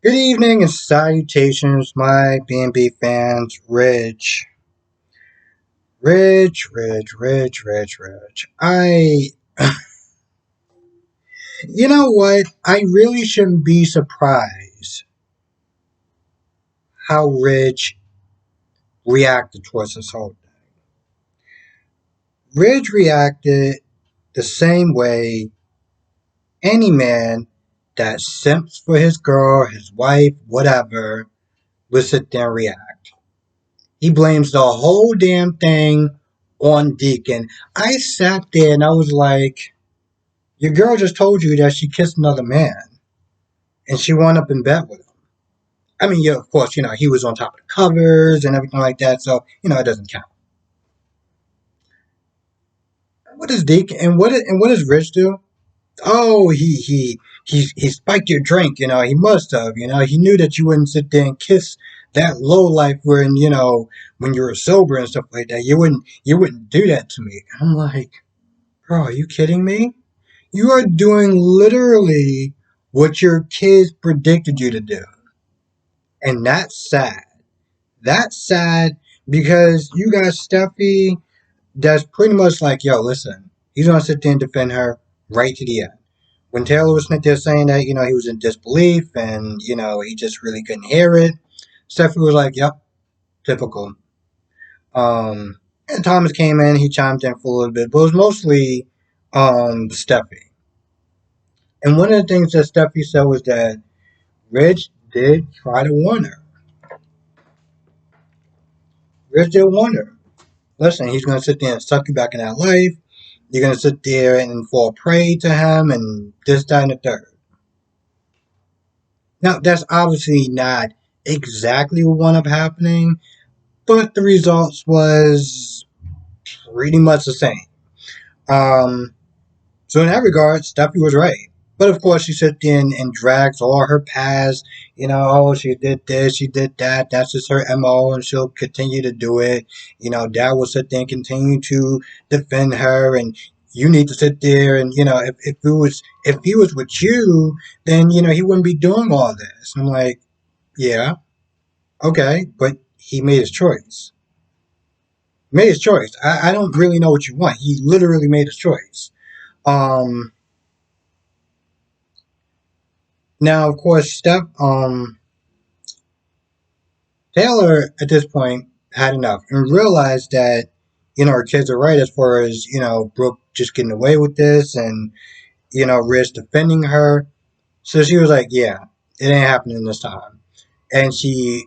Good evening and salutations, my B&B fans. Rich. You know what? I really shouldn't be surprised how Rich reacted towards this whole thing. Rich reacted the same way any man that simps for his girl, his wife, whatever, would sit there and react. He blames the whole damn thing on Deacon. I sat there and I was like, your girl just told you that she kissed another man and she wound up in bed with him. I mean, yeah, of course, he was on top of the covers and everything like that, so, it doesn't count. What does Deacon and what does Rich do? Oh, he spiked your drink, he must have, he knew that you wouldn't sit there and kiss that low life when you were sober and stuff like that. You wouldn't do that to me. And I'm like, bro, are you kidding me? You are doing literally what your kids predicted you to do. And that's sad. That's sad because you got Steffi that's pretty much like, yo, listen, he's gonna sit there and defend her right to the end. When Taylor was sitting there saying that, he was in disbelief and, he just really couldn't hear it, Steffi was like, yep, typical. And Thomas came in, he chimed in for a little bit, but it was mostly Steffi. And one of the things that Steffi said was that Rich did try to warn her. Rich did warn her. Listen, he's going to sit there and suck you back in that life. You're going to sit there and fall prey to him and this, that, and the third. Now, that's obviously not exactly what wound up happening, but the results was pretty much the same. So in that regard, Steffi was right. But of course, she sits there and drags all her past. Oh, she did this, she did that. That's just her MO, and she'll continue to do it. Dad will sit there and continue to defend her, and you need to sit there and if he was with you, then he wouldn't be doing all this. I'm like, yeah, okay, but he made his choice. Made his choice. I don't really know what you want. He literally made his choice. Um, Now, of course, Taylor at this point had enough and realized that her kids are right as far as Brooke just getting away with this and Rich defending her. So she was like, "Yeah, it ain't happening this time." And she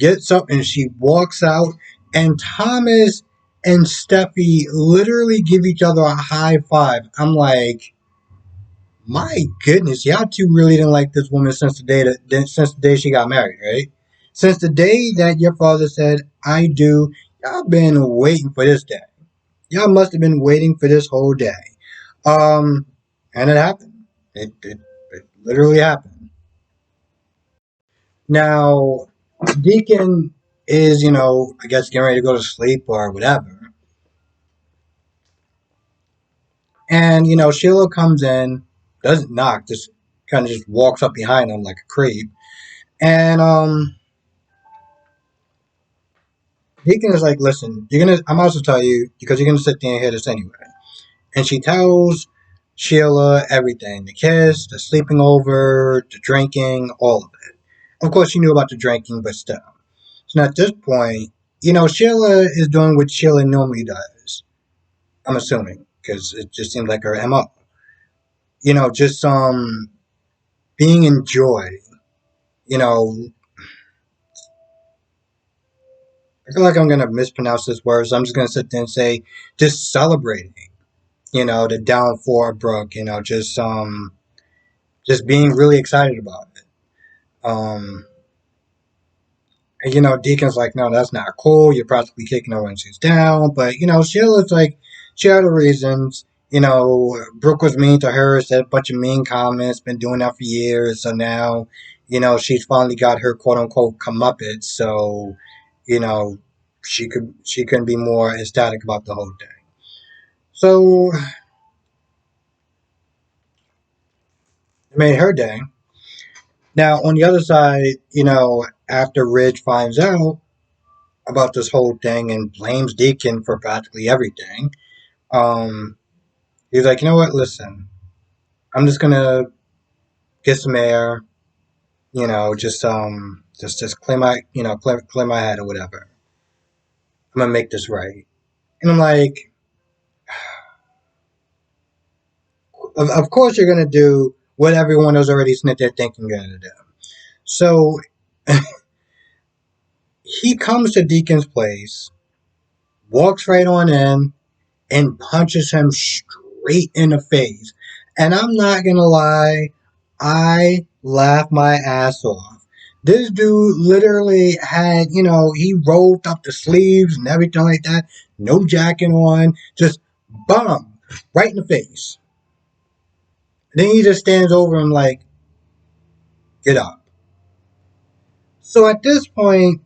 gets up and she walks out, and Thomas and Steffi literally give each other a high five. I'm like, my goodness, y'all two really didn't like this woman since the day she got married, right? Since the day that your father said "I do," y'all been waiting for this day. Y'all must have been waiting for this whole day. Um, and it happened. It literally happened. Now, Deacon is, I guess getting ready to go to sleep or whatever. And, Sheila comes in, doesn't knock, just kind of just walks up behind him like a creep. And Deacon is like, listen, I'm also tell you because you're gonna sit there and hear this anyway. And she tells Sheila everything: the kiss, the sleeping over, the drinking, all of it. Of course, she knew about the drinking, but still. So at this point, Sheila is doing what Sheila normally does. I'm assuming because it just seems like her MO. Just being in joy. You know, I feel like I'm gonna mispronounce this word, so I'm just gonna sit there and say just celebrating. The downfall of Brooke. Just being really excited about it. Um, and Deacon's like, no, that's not cool. You're practically kicking her when she's down. But Sheila's like, she had her reasons. Brooke was mean to her, said a bunch of mean comments, been doing that for years. So now, she's finally got her quote unquote comeuppance. So, you know, she couldn't be more ecstatic about the whole thing. So it made her day. Now, on the other side, after Ridge finds out about this whole thing and blames Deacon for practically everything, um, he's like, you know what? Listen, I'm just gonna get some air, just clear my, clear my head or whatever. I'm gonna make this right. And I'm like, of course you're gonna do what everyone was already sitting there thinking you're gonna do. So he comes to Deacon's place, walks right on in, and punches him straight in the face. And I'm not gonna lie, I laughed my ass off. This dude literally had, he rolled up the sleeves and everything like that, no jacket on, just bum, right in the face. Then he just stands over him like, get up. So at this point,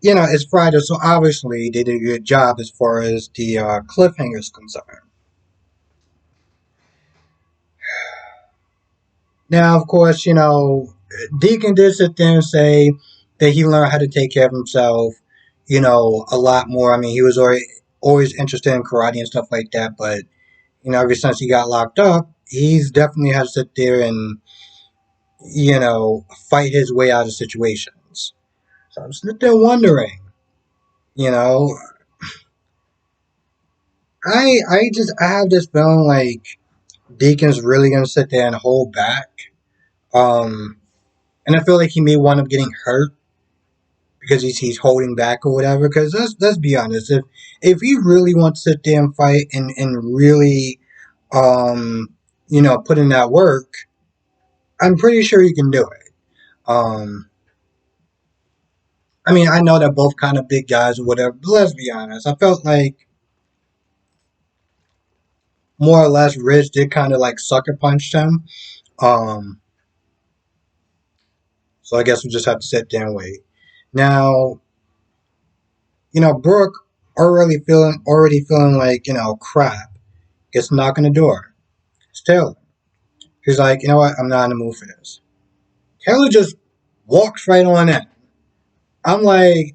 it's Friday, so obviously they did a good job as far as the cliffhanger is concerned. Now, of course, Deacon did sit there and say that he learned how to take care of himself, a lot more. I mean, he was always interested in karate and stuff like that, but, ever since he got locked up, he's definitely had to sit there and, fight his way out of situations. So I'm sitting there wondering, you know, I have this feeling like Deacon's really gonna sit there and hold back. Um, and I feel like he may wind up getting hurt because he's holding back or whatever. Because let's be honest, if he really wants to sit there and fight and really um put in that work, I'm pretty sure he can do it. Um, I mean, I know they're both kind of big guys or whatever, but let's be honest. I felt like more or less Ridge did kind of like sucker punched him. Um, so I guess we just have to sit there and wait. Now, Brooke already feeling like, crap. Gets a knock on the door. It's Taylor. He's like, you know what? I'm not in the mood for this. Taylor just walks right on in. I'm like,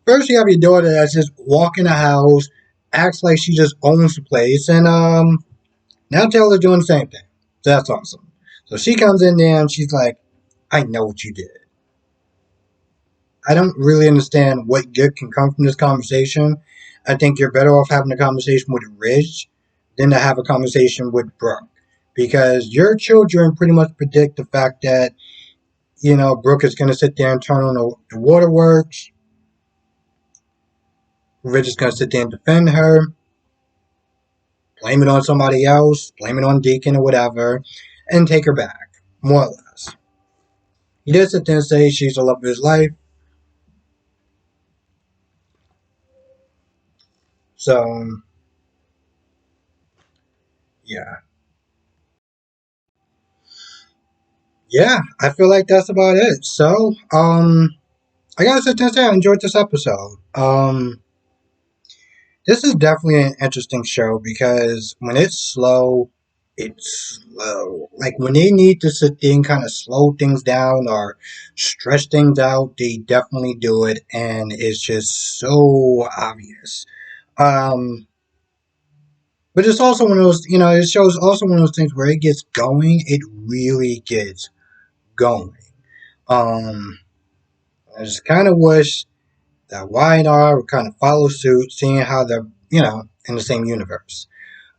first you have your daughter that's just walking the house, acts like she just owns the place, and now Taylor's doing the same thing. So that's awesome. So she comes in there and she's like, I know what you did. I don't really understand what good can come from this conversation. I think you're better off having a conversation with Ridge than to have a conversation with Brooke. Because your children pretty much predict the fact that, Brooke is going to sit there and turn on the waterworks. Ridge is going to sit there and defend her, blame it on somebody else, blame it on Deacon or whatever, and take her back, more or less. He did sit there and say she's the love of his life. So, yeah. Yeah, I feel like that's about it. So, I gotta sit there and say I enjoyed this episode. This is definitely an interesting show because when it's slow, it's slow. Like when they need to sit there and kind of slow things down or stretch things out, they definitely do it, and it's just so obvious. Um, but it's also one of those, it shows also one of those things where it gets going, it really gets going. Um, I just kind of wish that Y&R would kind of follow suit, seeing how they're, in the same universe.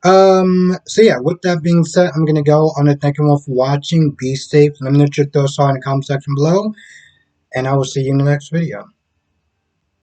So yeah, with that being said, I'm gonna go. I want to thank everyone for watching. Be safe. Let me know what your thoughts are in the comment section below, and I will see you in the next video.